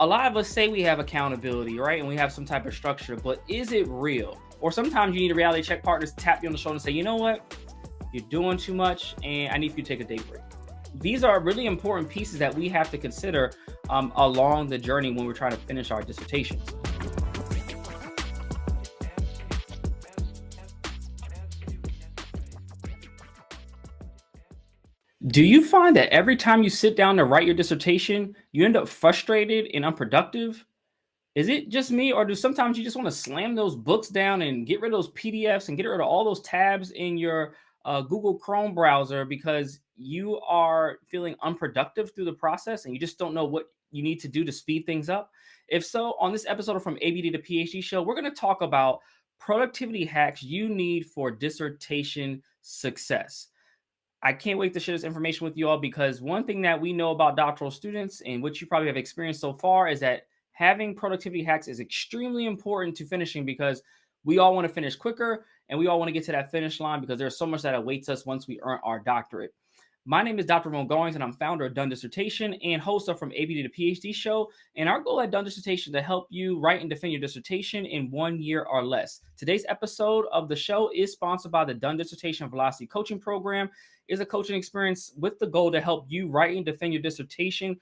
A lot of us say we have accountability, right? And we have some type of structure, but is it real? Or sometimes you need a reality check partner to tap you on the shoulder and say, you know what? You're doing too much and I need you to take a day break. These are really important pieces that we have to consider along the journey when we're trying to finish our dissertations. Do you find that every time you sit down to write your dissertation, you end up frustrated and unproductive? Is it just me, or do sometimes you just want to slam those books down and get rid of those PDFs and get rid of all those tabs in your Google Chrome browser because you are feeling unproductive through the process and you just don't know what you need to do to speed things up? If so, on this episode of From ABD to PhD show, we're going to talk about productivity hacks you need for dissertation success. I can't wait to share this information with you all because one thing that we know about doctoral students and what you probably have experienced so far is that having productivity hacks is extremely important to finishing because we all want to finish quicker and we all want to get to that finish line because there's so much that awaits us once we earn our doctorate. My name is Dr. Ron Goings, and I'm founder of Done Dissertation and host of From ABD to PhD show. And our goal at Done Dissertation is to help you write and defend your dissertation in 1 year or less. Today's episode of the show is sponsored by the Done Dissertation Velocity Coaching Program. It's a coaching experience with the goal to help you write and defend your dissertation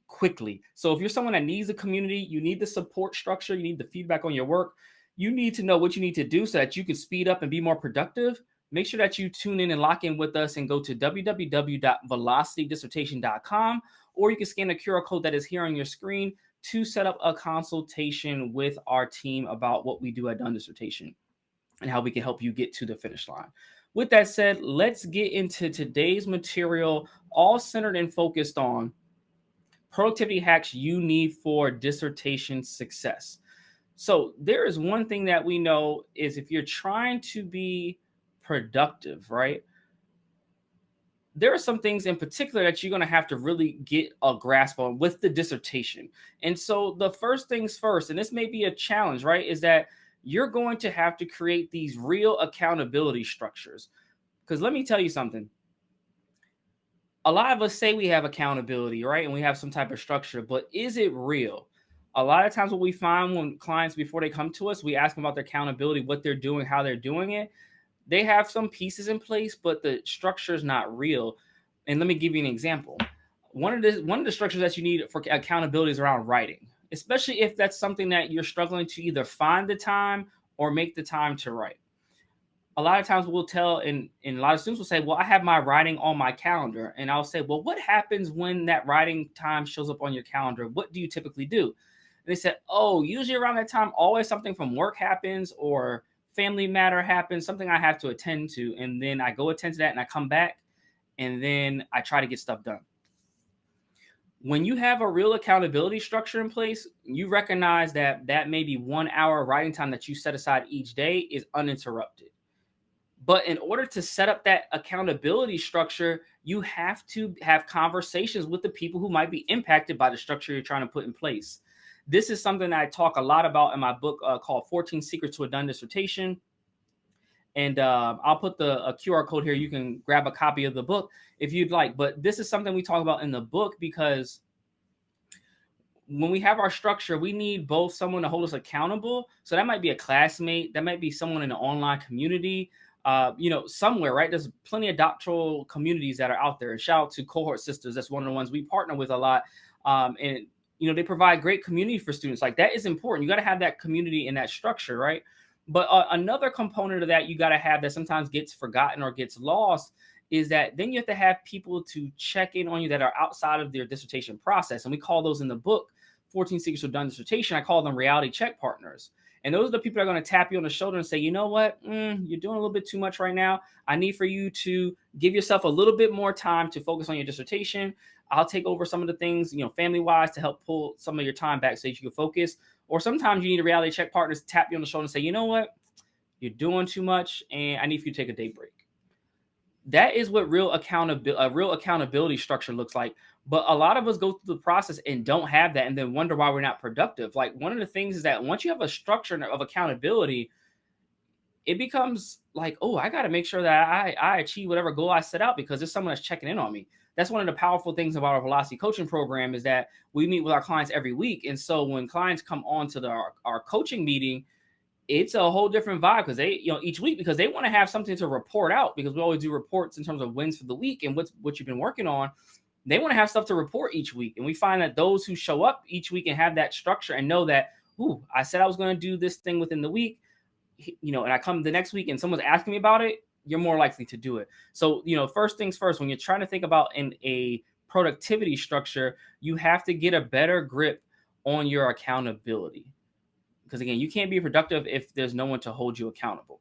quickly. So if you're someone that needs a community, you need the support structure, you need the feedback on your work, you need to know what you need to do so that you can speed up and be more productive. Make sure that you tune in and lock in with us and go to www.velocitydissertation.com, or you can scan the QR code that is here on your screen to set up a consultation with our team about what we do at Done Dissertation and how we can help you get to the finish line. With that said, let's get into today's material, all centered and focused on productivity hacks you need for dissertation success. So there is one thing that we know is if you're trying to be productive, right? There are some things in particular that you're going to have to really get a grasp on with the dissertation. And so the first things first, and this may be a challenge, right, is that you're going to have to create these real accountability structures. Because let me tell you something. A lot of us say we have accountability, right? And we have some type of structure, but is it real? A lot of times what we find when clients, before they come to us, we ask them about their accountability, what they're doing, how they're doing it. They have some pieces in place, but the structure is not real. And let me give you an example. One of the structures that you need for accountability is around writing, especially if that's something that you're struggling to either find the time or make the time to write. A lot of times we'll tell, and a lot of students will say, well, I have my writing on my calendar. And I'll say, well, what happens when that writing time shows up on your calendar? What do you typically do? And they said, oh, usually around that time, always something from work happens or family matter happens, something I have to attend to. And then I go attend to that and I come back and then I try to get stuff done. When you have a real accountability structure in place, you recognize that maybe 1 hour writing time that you set aside each day is uninterrupted. But in order to set up that accountability structure, you have to have conversations with the people who might be impacted by the structure you're trying to put in place. This is something that I talk a lot about in my book called 14 Secrets to a Done Dissertation. And I'll put a QR code here. You can grab a copy of the book if you'd like. But this is something we talk about in the book because when we have our structure, we need both someone to hold us accountable. So that might be a classmate. That might be someone in the online community. Somewhere, right? There's plenty of doctoral communities that are out there. And shout out to Cohort Sisters. That's one of the ones we partner with a lot. And they provide great community for students. Like that is important. You got to have that community and that structure, right? But another component of that you got to have that sometimes gets forgotten or gets lost is that then you have to have people to check in on you that are outside of their dissertation process. And we call those in the book 14 Secrets to a Done Dissertation. I call them reality check partners. And those are the people that are going to tap you on the shoulder and say, you know what, you're doing a little bit too much right now. I need for you to give yourself a little bit more time to focus on your dissertation. I'll take over some of the things, family-wise to help pull some of your time back so that you can focus. Or sometimes you need a reality check partner to tap you on the shoulder and say, you know what, you're doing too much and I need for you to take a day break. That is what a real accountability structure looks like. But a lot of us go through the process and don't have that and then wonder why we're not productive. Like one of the things is that once you have a structure of accountability, it becomes like, oh, I got to make sure that I achieve whatever goal I set out because there's someone that's checking in on me. that's one of the powerful things about our velocity coaching program, is that we meet with our clients every week. And so when clients come on to our coaching meeting, it's a whole different vibe, because they, each week, because they want to have something to report out, because we always do reports in terms of wins for the week and what you've been working on. They want to have stuff to report each week. And we find that those who show up each week and have that structure and know that, ooh, I said I was going to do this thing within the week, and I come the next week and someone's asking me about it, you're more likely to do it. So, first things first, when you're trying to think about in a productivity structure, you have to get a better grip on your accountability. Because again, you can't be productive if there's no one to hold you accountable.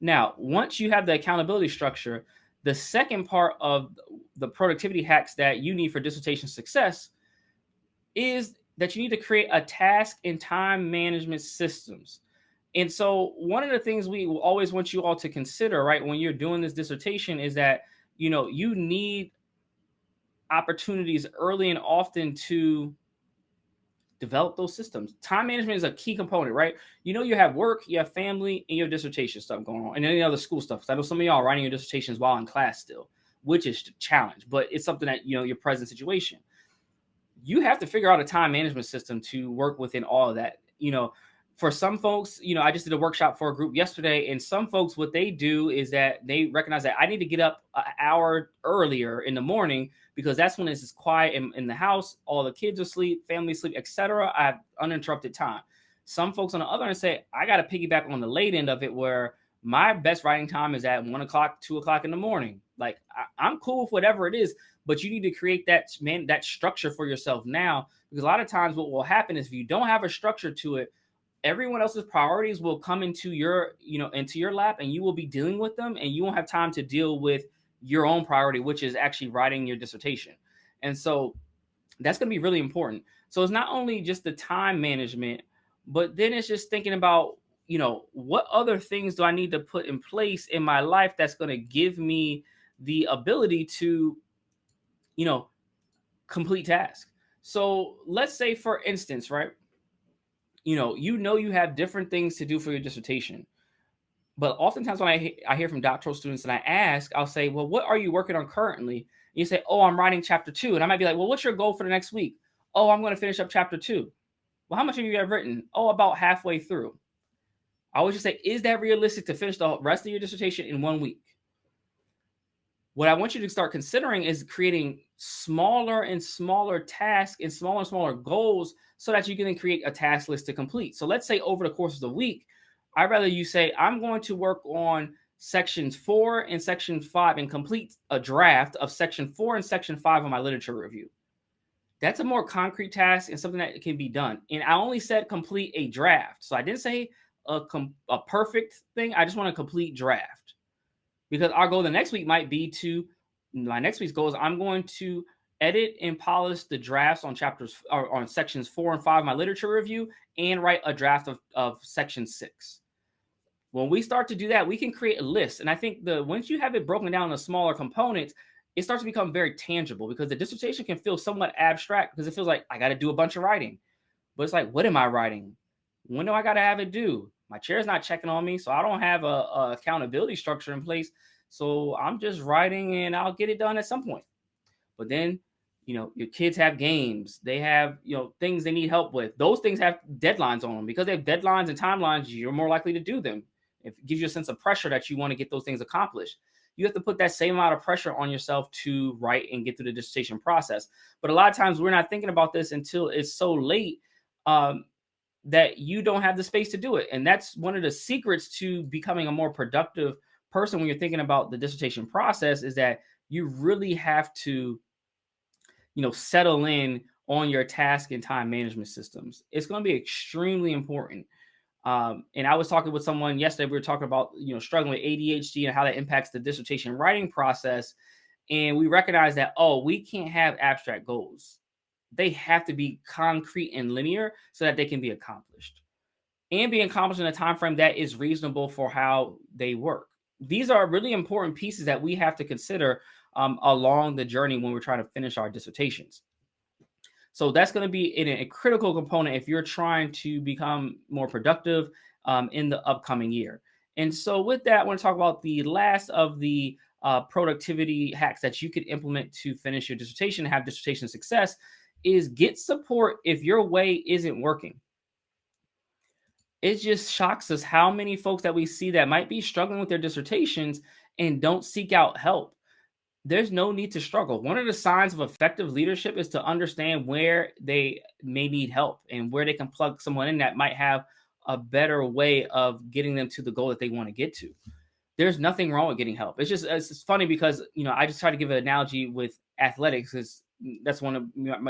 Now, once you have the accountability structure, the second part of the productivity hacks that you need for dissertation success is that you need to create a task and time management systems. And so one of the things we will always want you all to consider, right, when you're doing this dissertation, is that, you need opportunities early and often to develop those systems. Time management is a key component, right? You have work, you have family, and you have dissertation stuff going on, and any other school stuff. I know some of y'all are writing your dissertations while in class still, which is a challenge, but it's something that, your present situation. You have to figure out a time management system to work within all of that. For some folks, I just did a workshop for a group yesterday, and some folks, what they do is that they recognize that I need to get up an hour earlier in the morning, because that's when it's quiet in the house, all the kids are asleep, family sleep, etc. I have uninterrupted time. Some folks on the other end say, I got to piggyback on the late end of it, where my best writing time is at 1 o'clock, 2 o'clock in the morning. Like, I'm cool with whatever it is, but you need to create that structure for yourself now, because a lot of times what will happen is, if you don't have a structure to it, everyone else's priorities will come into your lap, and you will be dealing with them, and you won't have time to deal with your own priority, which is actually writing your dissertation. And so that's going to be really important. So it's not only just the time management, but then it's just thinking about, what other things do I need to put in place in my life that's going to give me the ability to, complete tasks. So let's say, for instance, right, you have different things to do for your dissertation. But oftentimes when I hear from doctoral students and I ask, I'll say, well, what are you working on currently? And you say, oh, I'm writing chapter 2. And I might be like, well, what's your goal for the next week? Oh, I'm going to finish up chapter 2. Well, how much have you ever written? Oh, about halfway through. I always just say, is that realistic to finish the rest of your dissertation in 1 week? What I want you to start considering is creating smaller and smaller tasks and smaller goals, so that you can then create a task list to complete. So let's say over the course of the week, I'd rather you say, I'm going to work on sections 4 and section 5 and complete a draft of section 4 and section 5 on my literature review. That's a more concrete task and something that can be done. And I only said complete a draft. So I didn't say a perfect thing. I just want a complete draft. Because our goal the next week might be my next week's goal is, I'm going to edit and polish the drafts on on sections 4 and 5 of my literature review, and write a draft of section 6. When we start to do that, we can create a list. And I think once you have it broken down into smaller components, it starts to become very tangible, because the dissertation can feel somewhat abstract, because it feels like I got to do a bunch of writing. But it's like, what am I writing? When do I got to have it due? My chair's not checking on me, so I don't have a accountability structure in place. So I'm just writing, and I'll get it done at some point. But then, your kids have games. They have, things they need help with. Those things have deadlines on them. Because they have deadlines and timelines, you're more likely to do them. It gives you a sense of pressure that you want to get those things accomplished. You have to put that same amount of pressure on yourself to write and get through the dissertation process. But a lot of times we're not thinking about this until it's so late, that you don't have the space to do it. And that's one of the secrets to becoming a more productive person when you're thinking about the dissertation process, is that you really have to, settle in on your task and time management systems. It's going to be extremely important. And I was talking with someone yesterday. We were talking about, struggling with ADHD and how that impacts the dissertation writing process. And we recognize that, we can't have abstract goals. They have to be concrete and linear, so that they can be accomplished, and be accomplished in a time frame that is reasonable for how they work. These are really important pieces that we have to consider along the journey when we're trying to finish our dissertations. So that's going to be a critical component if you're trying to become more productive in the upcoming year. And so with that, I want to talk about the last of the productivity hacks that you could implement to finish your dissertation and have dissertation success is get support if your way isn't working. It just shocks us how many folks that we see that might be struggling with their dissertations and don't seek out help. There's no need to struggle. One of the signs of effective leadership is to understand where they may need help and where they can plug someone in that might have a better way of getting them to the goal that they want to get to. There's nothing wrong with getting help. It's funny because I just try to give an analogy with athletics because that's one of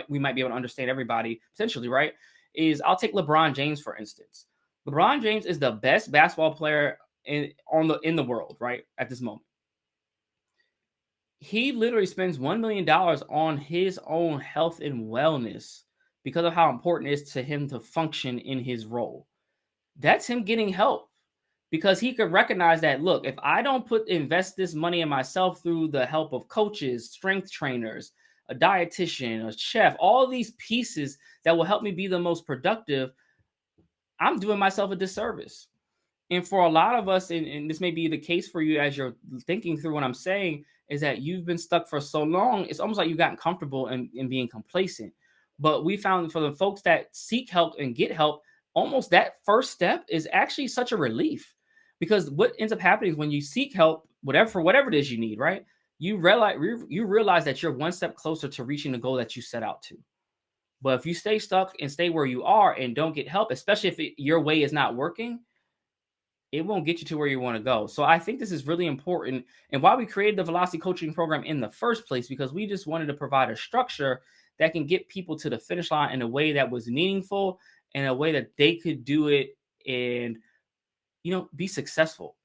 we might be able to understand everybody potentially, right? Is I'll take LeBron James for instance. LeBron James is the best basketball player in the world, right? At this moment. He literally spends $1 million on his own health and wellness because of how important it is to him to function in his role. That's him getting help because he could recognize that, look, if I don't invest this money in myself through the help of coaches, strength trainers, a dietitian, a chef, all these pieces that will help me be the most productive, I'm doing myself a disservice. And for a lot of us, and this may be the case for you as you're thinking through what I'm saying, is that you've been stuck for so long, it's almost like you've gotten comfortable in being complacent. But we found for the folks that seek help and get help, almost that first step is actually such a relief. Because what ends up happening is when you seek help, whatever it is you need, right? You realize that you're one step closer to reaching the goal that you set out to. But if you stay stuck and stay where you are and don't get help, especially if your way is not working, it won't get you to where you want to go. So I think this is really important. And why we created the Velocity Coaching Program in the first place, because we just wanted to provide a structure that can get people to the finish line in a way that was meaningful, in a way that they could do it and, be successful.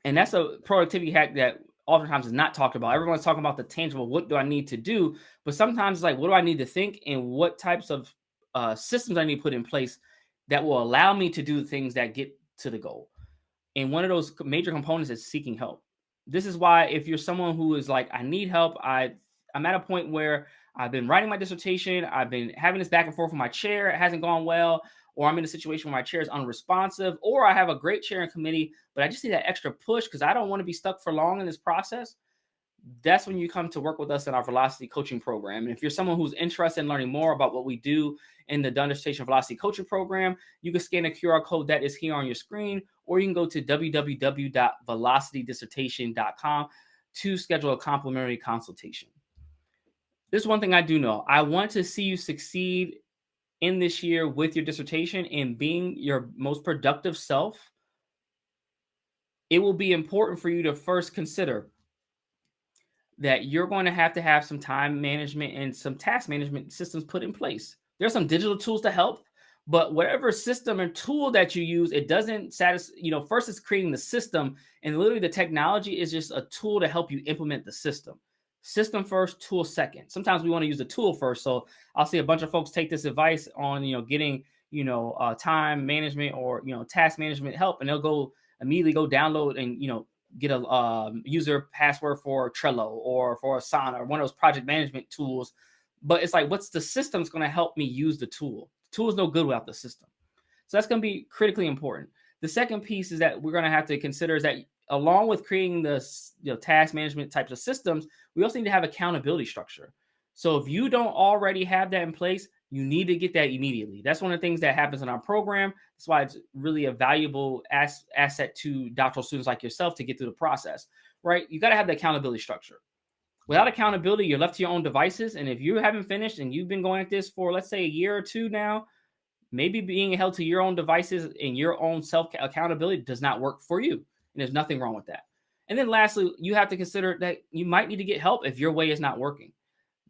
And that's a productivity hack that oftentimes is not talked about. Everyone's talking about the tangible, what do I need to do? But sometimes it's like, what do I need to think and what types of systems I need to put in place that will allow me to do things that get to the goal. And one of those major components is seeking help. This is why if you're someone who is like, I need help, I'm at a point where I've been writing my dissertation, I've been having this back and forth with my chair, it hasn't gone well, or I'm in a situation where my chair is unresponsive, or I have a great chair and committee, but I just need that extra push because I don't want to be stuck for long in this process. That's when you come to work with us in our Velocity Coaching Program. And if you're someone who's interested in learning more about what we do in the Dissertation Velocity Coaching Program, you can scan the QR code that is here on your screen, or you can go to www.velocitydissertation.com to schedule a complimentary consultation. This is one thing I do know. I want to see you succeed in this year with your dissertation and being your most productive self. It will be important for you to first consider that you're going to have some time management and some task management systems put in place. There's some digital tools to help, but whatever system or tool that you use, it doesn't satisfy, first it's creating the system, and literally the technology is just a tool to help you implement the system. System first, tool second. Sometimes we want to use the tool first. So I'll see a bunch of folks take this advice on, getting, time management or, task management help, and they'll immediately go download and, get a user password for Trello or for Asana or one of those project management tools. But it's like, what's the system that's going to help me use the tool? The tool is no good without the system. So that's going to be critically important. The second piece is that we're going to have to consider is that along with creating the task management types of systems, we also need to have accountability structure. So if you don't already have that in place, you need to get that immediately. That's one of the things that happens in our program. That's why it's really a valuable asset to doctoral students like yourself to get through the process, right? You got to have the accountability structure. Without accountability, you're left to your own devices. And if you haven't finished and you've been going at this for, let's say, a year or two now, maybe being held to your own devices and your own self-accountability does not work for you. And there's nothing wrong with that. And then lastly, you have to consider that you might need to get help if your way is not working.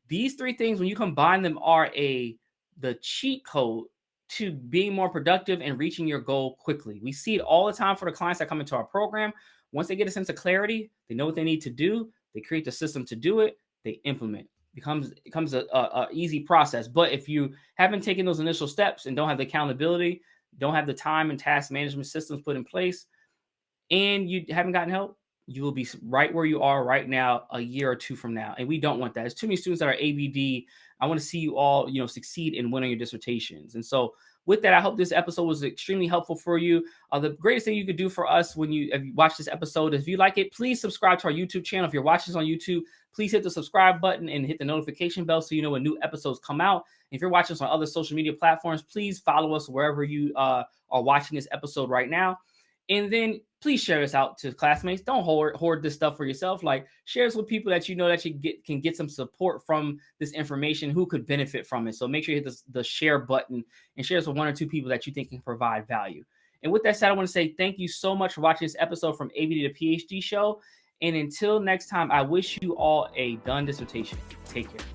These three things, when you combine them, are the cheat code to being more productive and reaching your goal quickly. We see it all the time for the clients that come into our program. Once they get a sense of clarity, they know what they need to do, they create the system to do it, they implement. It becomes a easy process. But if you haven't taken those initial steps and don't have the accountability, don't have the time and task management systems put in place, and you haven't gotten help, you will be right where you are right now a year or two from now. And we don't want that. There's too many students that are ABD. I want to see you all, succeed in winning your dissertations. And so with that, I hope this episode was extremely helpful for you. The greatest thing you could do for us if you watch this episode, if you like it, please subscribe to our YouTube channel. If you're watching this on YouTube, please hit the subscribe button and hit the notification bell so you know when new episodes come out. If you're watching us on other social media platforms, please follow us wherever you are watching this episode right now. And then please share this out to classmates. Don't hoard this stuff for yourself. Like, share this with people that you know that can get some support from this information, who could benefit from it. So make sure you hit the share button and share this with 1 or 2 people that you think can provide value. And with that said, I want to say thank you so much for watching this episode from ABD to PhD show. And until next time, I wish you all a done dissertation. Take care.